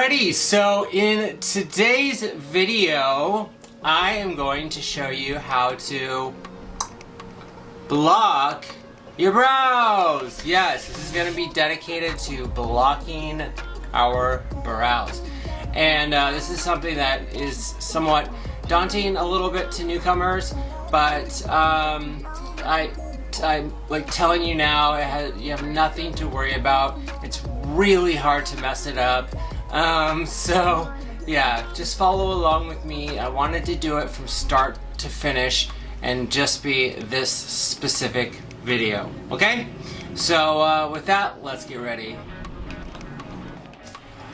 Alrighty, so in today's video, I am going to show you how to block your brows. Yes, this is going to be dedicated to blocking our brows. And this is something that is somewhat daunting a little bit to newcomers, but I'm like telling you now, you have nothing to worry about. It's really hard to mess it up. So yeah, just follow along with me. I wanted to do it from start to finish and just be this specific video, okay? So with that, let's get ready.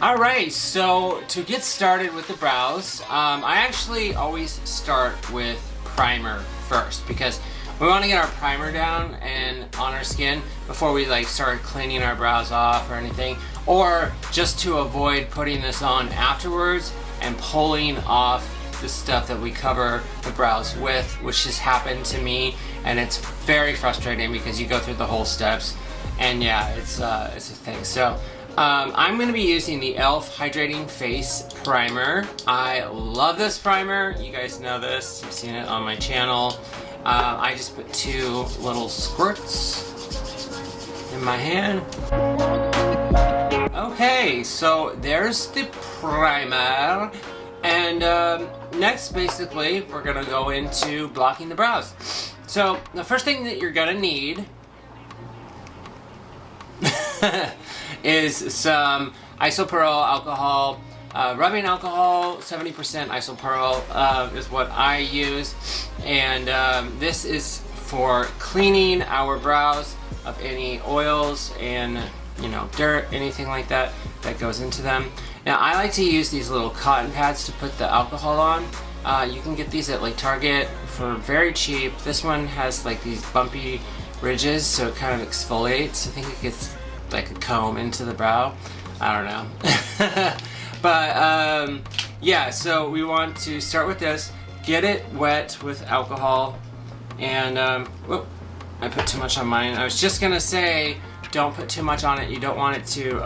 Alright, so to get started with the brows, I actually always start with primer first because we want to get our primer down and on our skin before we start cleaning our brows off or anything, or just to avoid putting this on afterwards and pulling off the stuff that we cover the brows with, which has happened to me, and it's very frustrating because you go through the whole steps and yeah, it's a thing. So I'm going to be using the e.l.f. Hydrating Face Primer. I love this primer. You guys know this. You've seen it on my channel. I just put 2 little squirts in my hand. Okay, so there's the primer. And next, basically, we're going to go into blocking the brows. So the first thing that you're going to need is some isopropyl alcohol. Rubbing alcohol, 70% isopropyl is what I use, and this is for cleaning our brows of any oils and dirt, anything like that that goes into them. Now I like to use these little cotton pads to put the alcohol on. You can get these at Target for very cheap. This one has these bumpy ridges, so it kind of exfoliates. I think it gets like a comb into the brow. I don't know. But yeah, so we want to start with this, get it wet with alcohol, and whoop, I put too much on mine. I was just gonna say, don't put too much on it. You don't want it to,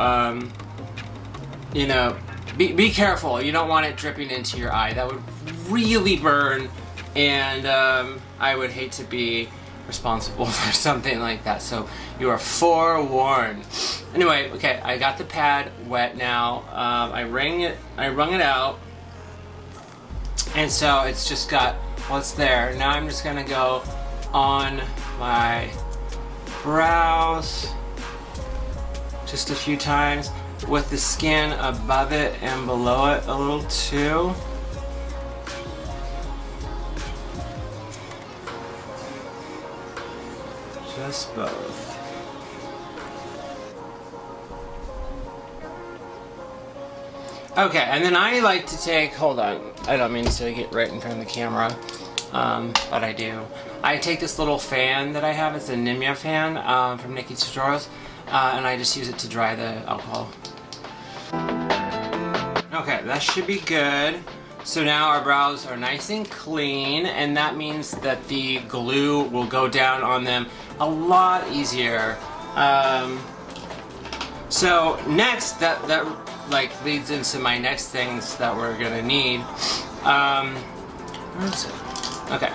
be careful. You don't want it dripping into your eye. That would really burn, and I would hate to be responsible for something like that, so you are forewarned. Anyway, okay, I got the pad wet now. I wrung it out, and so it's just got what's there. Now I'm just gonna go on my brows just a few times with the skin above it and below it a little too. Just both. Okay, and then I like to take, hold on, I don't mean to get right in front of the camera, but I do. I take this little fan that I have, it's a Nimya fan from Nikki Tutorials, and I just use it to dry the alcohol. Okay, that should be good. So now our brows are nice and clean, and that means that the glue will go down on them a lot easier. So next, that leads into my next things that we're gonna need. Where is it? Okay,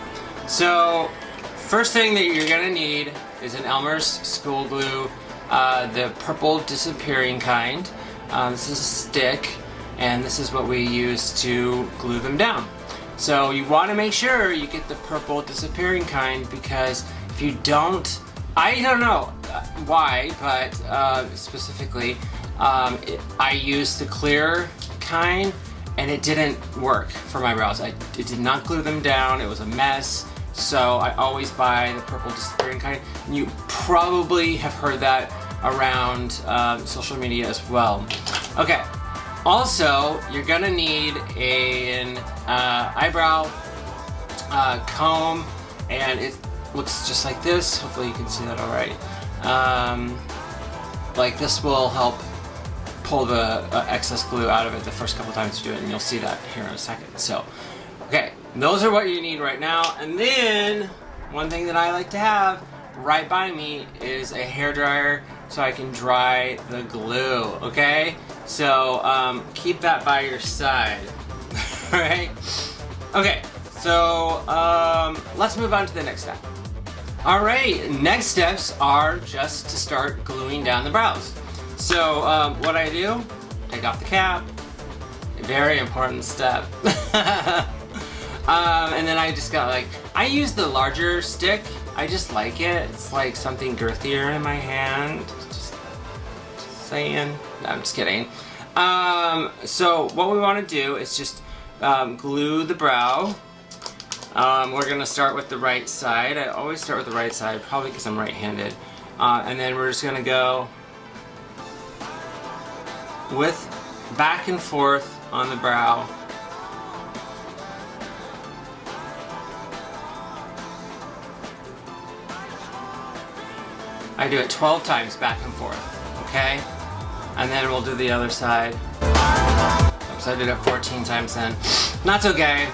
so first thing that you're gonna need is an Elmer's school glue, the purple disappearing kind. This is a stick, and this is what we use to glue them down. So you want to make sure you get the purple disappearing kind, because if you don't, I don't know why, but specifically I used the clear kind and it didn't work for my brows. It did not glue them down. It was a mess. So I always buy the purple disappearing kind. And you probably have heard that around social media as well. Okay. Also, you're gonna need an eyebrow comb, and it looks just like this. Hopefully you can see that alright. This will help pull the excess glue out of it the first couple times you do it, and you'll see that here in a second. So, okay, those are what you need right now. And then, one thing that I like to have right by me is a hairdryer so I can dry the glue, okay? So keep that by your side, right? Okay, so let's move on to the next step. All right, next steps are just to start gluing down the brows. So what I do, take off the cap, very important step. And then I just got like, I use the larger stick. I just like it. It's like something girthier in my hand. Just saying. No, I'm just kidding. So what we want to do is just glue the brow. We're gonna start with the right side. I always start with the right side, probably because I'm right-handed. And then we're just gonna go with back and forth on the brow. I do it 12 times back and forth, okay? And then we'll do the other side. Oops, I did it 14 times then. That's okay.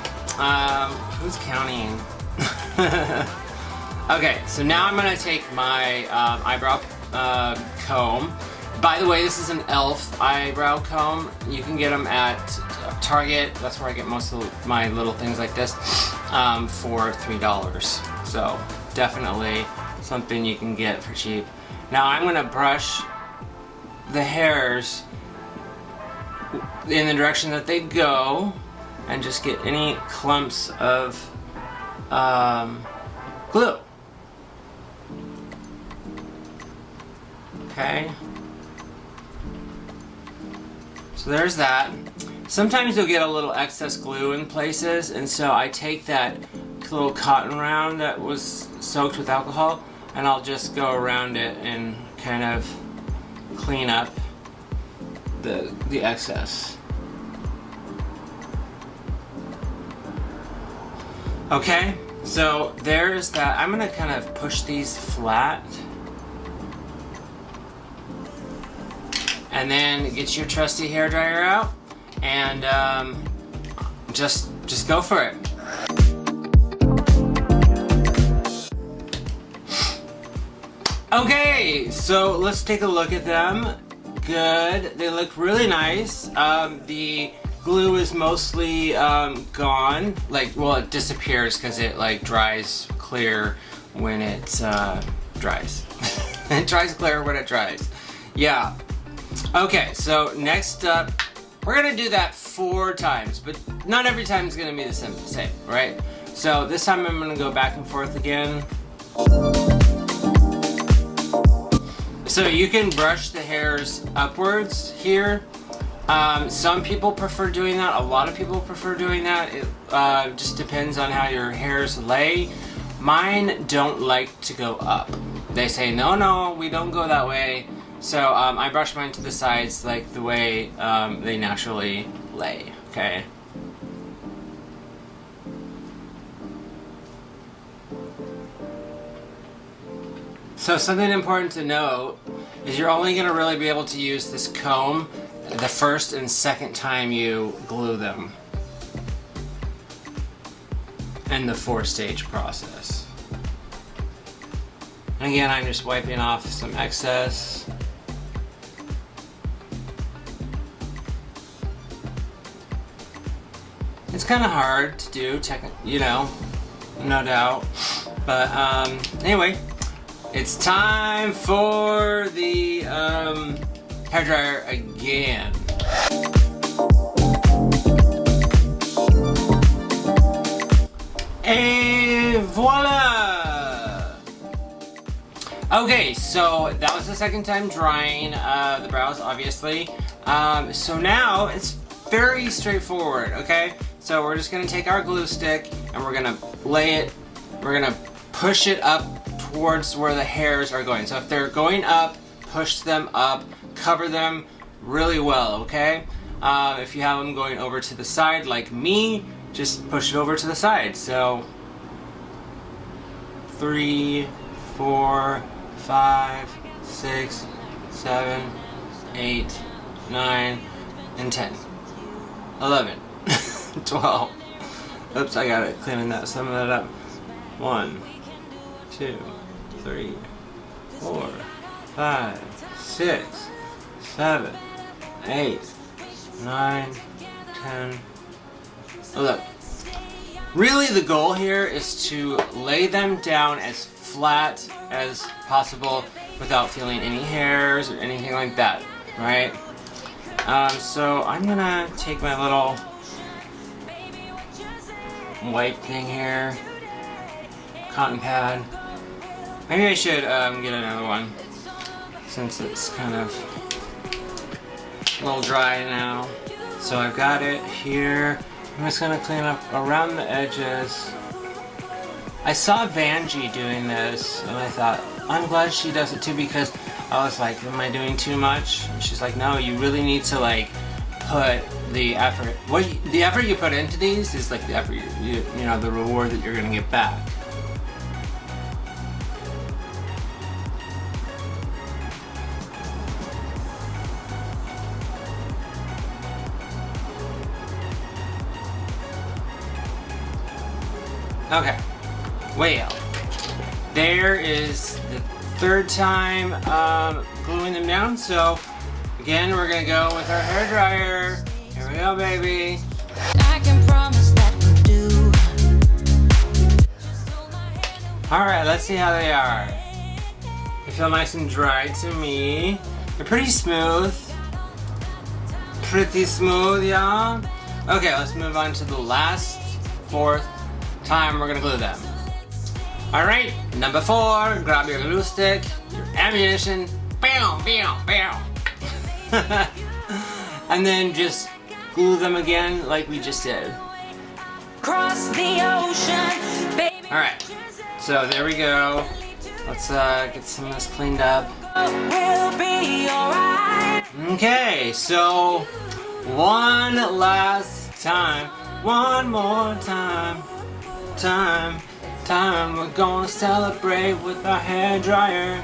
Who's counting? Okay, so now I'm gonna take my eyebrow comb. By the way, this is an e.l.f. eyebrow comb. You can get them at Target. That's where I get most of my little things like this for $3. So definitely something you can get for cheap. Now I'm gonna brush the hairs in the direction that they go and just get any clumps of glue. Okay. So there's that. Sometimes you'll get a little excess glue in places, and so I take that little cotton round that was soaked with alcohol and I'll just go around it and kind of clean up the excess. Okay, so there's that. I'm gonna kind of push these flat and then get your trusty hairdryer out and just go for it. Okay, so let's take a look at them. Good, they look really nice. The glue is mostly gone. Like, well, it disappears because it like dries clear when it dries. It dries clear when it dries. Yeah. Okay, so next up, we're gonna do that 4 times, but not every time is gonna be the same, right? So this time I'm gonna go back and forth again. So you can brush the hairs upwards here. Some people prefer doing that. A lot of people prefer doing that. It just depends on how your hairs lay. Mine don't like to go up. They say, no, we don't go that way. So I brush mine to the sides like the way they naturally lay, okay? So something important to note is you're only going to really be able to use this comb the first and second time you glue them in the 4-stage process. And again, I'm just wiping off some excess. It's kind of hard to do, you know, no doubt. But anyway, it's time for the hairdryer again. Et voila! Okay, so that was the second time drying the brows, obviously. So now it's very straightforward, okay? So we're just gonna take our glue stick and we're gonna lay it, we're gonna push it up towards where the hairs are going. So if they're going up, push them up, cover them really well, okay? If you have them going over to the side like me, just push it over to the side. So 3, 4, 5, 6, 7, 8, 9, and 10. 11. 12. Oops, I got it. Cleaning that, some of that up. 1, 2, 3, 4, 5, 6, 7, 8, 9, 10, 11. Really, the goal here is to lay them down as flat as possible without feeling any hairs or anything like that, right? So I'm gonna take my little white thing here, cotton pad. Maybe I should get another one since it's kind of a little dry now. So I've got it here. I'm just gonna clean up around the edges. I saw Vanjie doing this and I thought, I'm glad she does it too, because I was like, am I doing too much? And she's like, no, you really need to like put the effort. The effort you put into these is like the effort you know, the reward that you're gonna get back. Okay, well, there is the third time gluing them down. So again, we're gonna go with our hairdryer. Here we go, baby. I can promise that we'll do. All right, let's see how they are. They feel nice and dry to me. They're pretty smooth. Pretty smooth, y'all. Okay, let's move on to the last, fourth time we're gonna glue them. All right, number 4, grab your glue stick, your ammunition, bam, bam, bam. And then just glue them again like we just did. Cross the ocean, baby. All right, so there we go. Let's get some of this cleaned up. We'll be all right. Okay, so one last time, one more time. Time, we're gonna celebrate with our hair dryer.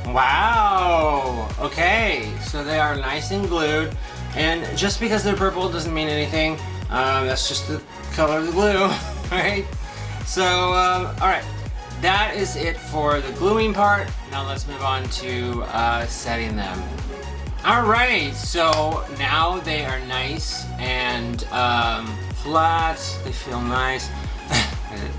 Wow, okay, so they are nice and glued, and just because they're purple doesn't mean anything. That's just the color of the glue, right? So, alright. That is it for the gluing part. Now let's move on to setting them. Alright, so now they are nice and flat. They feel nice.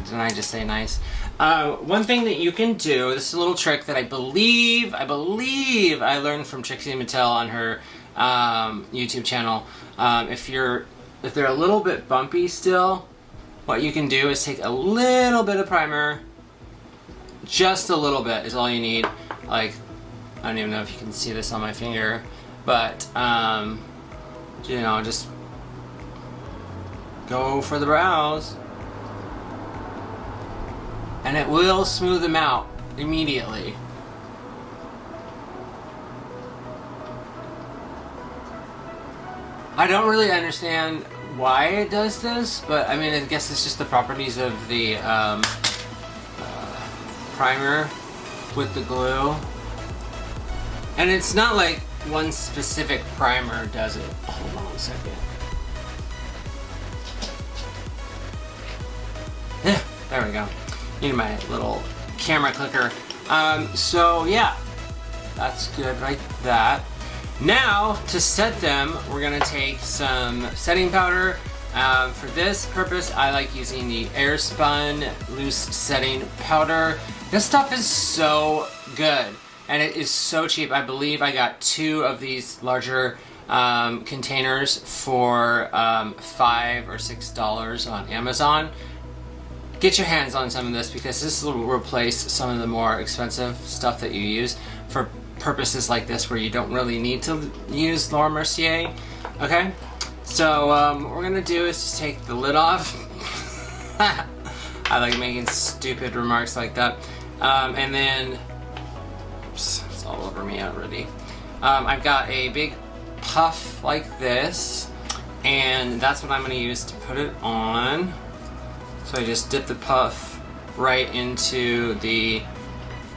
Didn't I just say nice? One thing that you can do, this is a little trick that I believe I learned from Trixie Mattel on her YouTube channel. If they're a little bit bumpy still, what you can do is take a little bit of primer. Just a little bit is all you need. Like, I don't even know if you can see this on my finger, but you know, just go for the brows and it will smooth them out immediately. I don't really understand why it does this, but I mean, I guess it's just the properties of the primer with the glue. And it's not like one specific primer does it. Hold on a second. Yeah, there we go. Need my little camera clicker. So yeah, that's good right that. Now to set them, we're gonna take some setting powder. For this purpose, I like using the Airspun loose setting powder. This stuff is so good, and it is so cheap. I believe I got 2 of these larger containers for $5 or $6 on Amazon. Get your hands on some of this because this will replace some of the more expensive stuff that you use for purposes like this where you don't really need to use Laura Mercier. Okay, so what we're gonna do is just take the lid off. I like making stupid remarks like that. And then, oops, it's all over me already. I've got a big puff like this, and that's what I'm going to use to put it on. So I just dip the puff right into the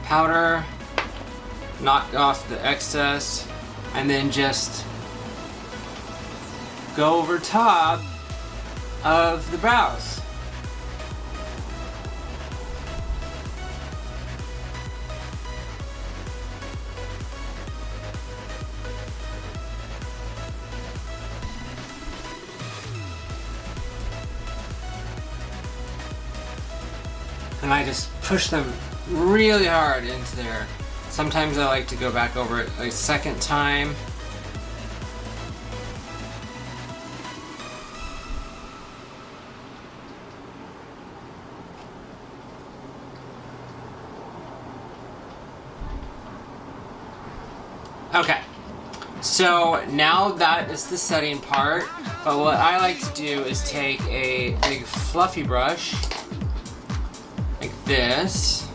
powder, knock off the excess, and then just go over top of the brows. And I just push them really hard into there. Sometimes I like to go back over it a second time. Okay, so now that is the setting part, but what I like to do is take a big fluffy brush like this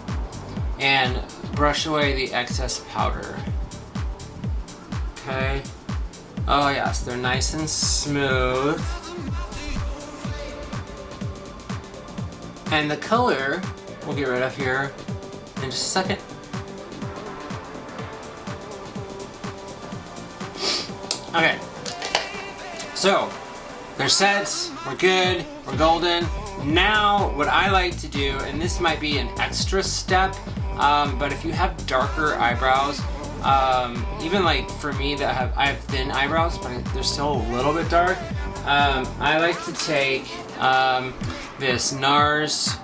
and brush away the excess powder. Okay. Oh yes, they're nice and smooth. And the color we'll get rid of here in just a second. Okay. So they're set, we're good, we're golden. Now what I like to do, and this might be an extra step, but if you have darker eyebrows, even like for me that I have thin eyebrows, but they're still a little bit dark, I like to take this NARS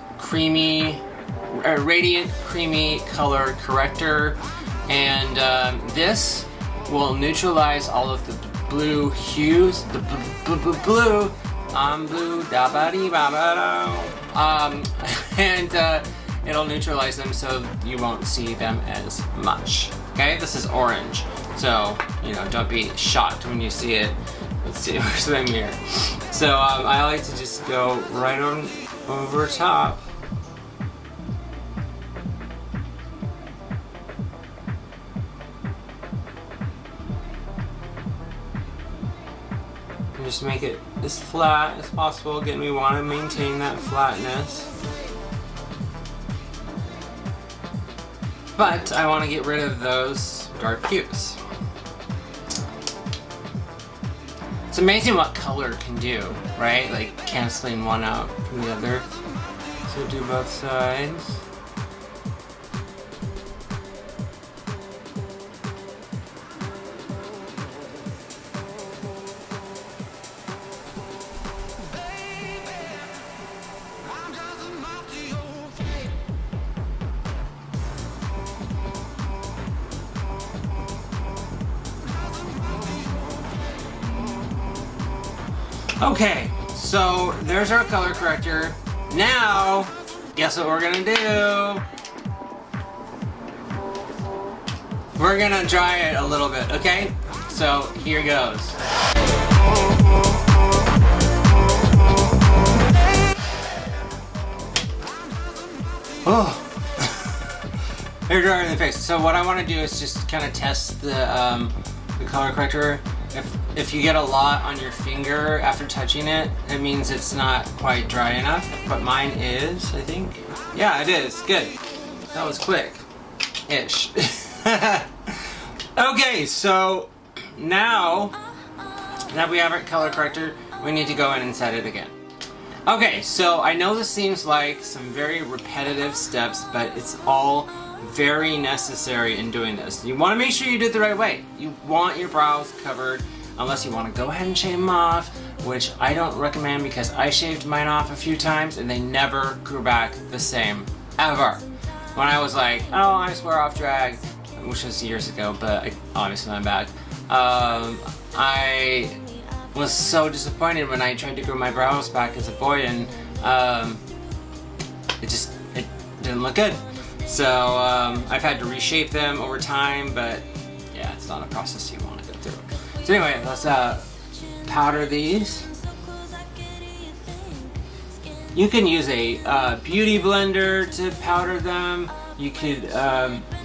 Radiant Creamy Color Corrector, and this will neutralize all of the blue hues, the blue, I'm blue, da ba dee ba ba da. And it'll neutralize them so you won't see them as much. Okay, this is orange, so you know, don't be shocked when you see it. Let's see, where's the mirror? So I like to just go right on over top. Just make it as flat as possible. Again, we want to maintain that flatness. But I want to get rid of those dark hues. It's amazing what color can do, right? Like canceling one out from the other. So do both sides. Okay, so there's our color corrector. Now, guess what we're gonna do? We're gonna dry it a little bit, okay? So here goes. Oh, hair dryer in the face. So what I want to do is just kind of test the color corrector. If you get a lot on your finger after touching it, it means it's not quite dry enough, but mine is, I think. Yeah, it is. Good. That was quick-ish. Okay, so now that we have our color corrector, we need to go in and set it again. Okay, so I know this seems like some very repetitive steps, but it's all very necessary in doing this. You want to make sure you do it the right way. You want your brows covered, unless you want to go ahead and shave them off, which I don't recommend because I shaved mine off a few times and they never grew back the same, ever. When I was like, oh, I swear off drag, which was years ago, but obviously I'm back. I was so disappointed when I tried to grow my brows back as a boy, and it didn't look good. So I've had to reshape them over time, but yeah, it's not a process you want to go through. So anyway, let's powder these. You can use a beauty blender to powder them. You could,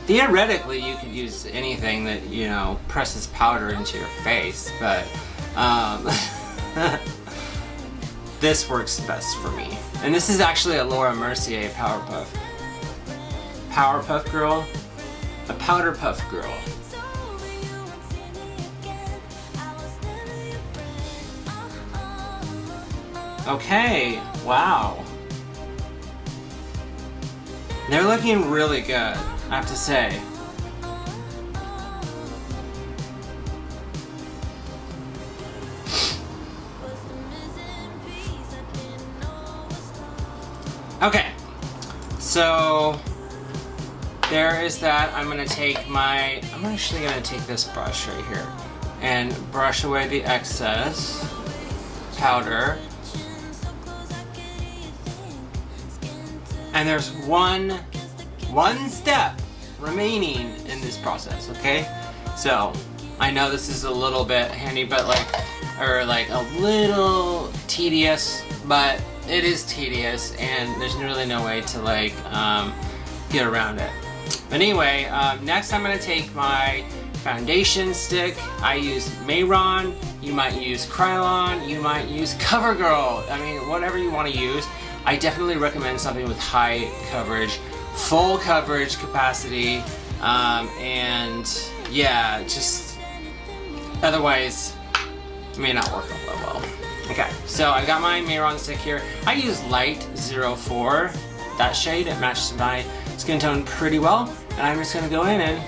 theoretically, you could use anything that, you know, presses powder into your face, but this works best for me. And this is actually a Laura Mercier Powerpuff. Powerpuff Girl? A Powder Puff Girl. Okay, wow. They're looking really good, I have to say. Okay, so there is that. I'm actually gonna take this brush right here and brush away the excess powder. And there's one step remaining in this process, okay? So I know this is a little bit handy, but like a little tedious, but it is tedious, and there's really no way to like get around it. But anyway, next I'm gonna take my foundation stick. I use Mayron. You might use Krylon. You might use CoverGirl. I mean, whatever you want to use. I definitely recommend something with high coverage, full coverage capacity, and yeah, just otherwise it may not work out well. Okay, so I got my Mayron stick here. I use Light 04, that shade. It matches my skin tone pretty well, and I'm just gonna go in and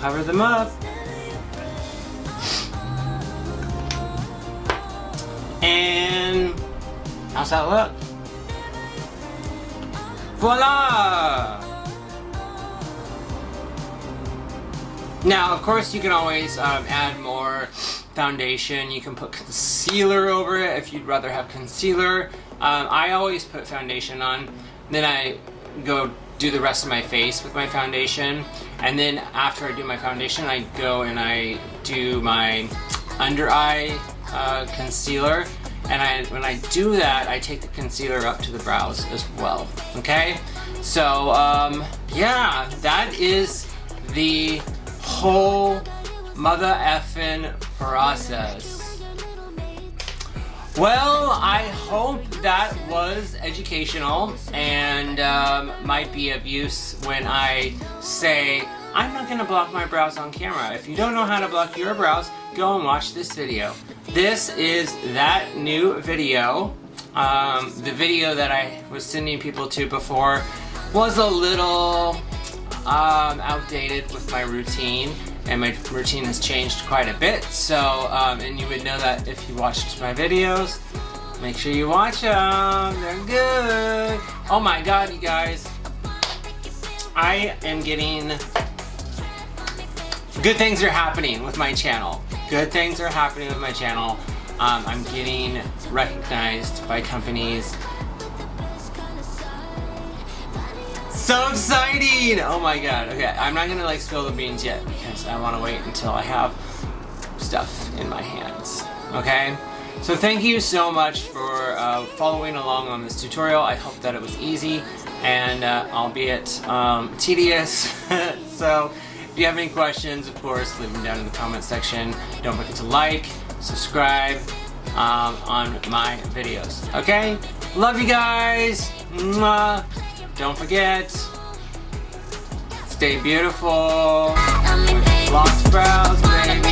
cover them up. And how's that look? Voila! Now, of course, you can always add more foundation. You can put concealer over it if you'd rather have concealer. I always put foundation on, then I go do the rest of my face with my foundation, and then after I do my foundation, I go and I do my under eye concealer, and when I do that, I take the concealer up to the brows as well. Okay, so yeah, that is the whole mother effing process. Well, I hope that was educational and might be of use when I say I'm not gonna block my brows on camera. If you don't know how to block your brows, go and watch this video. This is that new video. The video that I was sending people to before was a little outdated with my routine, and my routine has changed quite a bit. So, and you would know that if you watched my videos. Make sure you watch them, they're good. Oh my god, you guys. I am getting, good things are happening with my channel. Good things are happening with my channel. I'm getting recognized by companies. So exciting! Oh my god. Okay, I'm not gonna like spill the beans yet because I want to wait until I have stuff in my hands. Okay? So thank you so much for following along on this tutorial. I hope that it was easy and albeit tedious. So if you have any questions, of course, leave them down in the comment section. Don't forget to like, subscribe on my videos. Okay? Love you guys! Mwah. Don't forget, stay beautiful with lost brows, baby.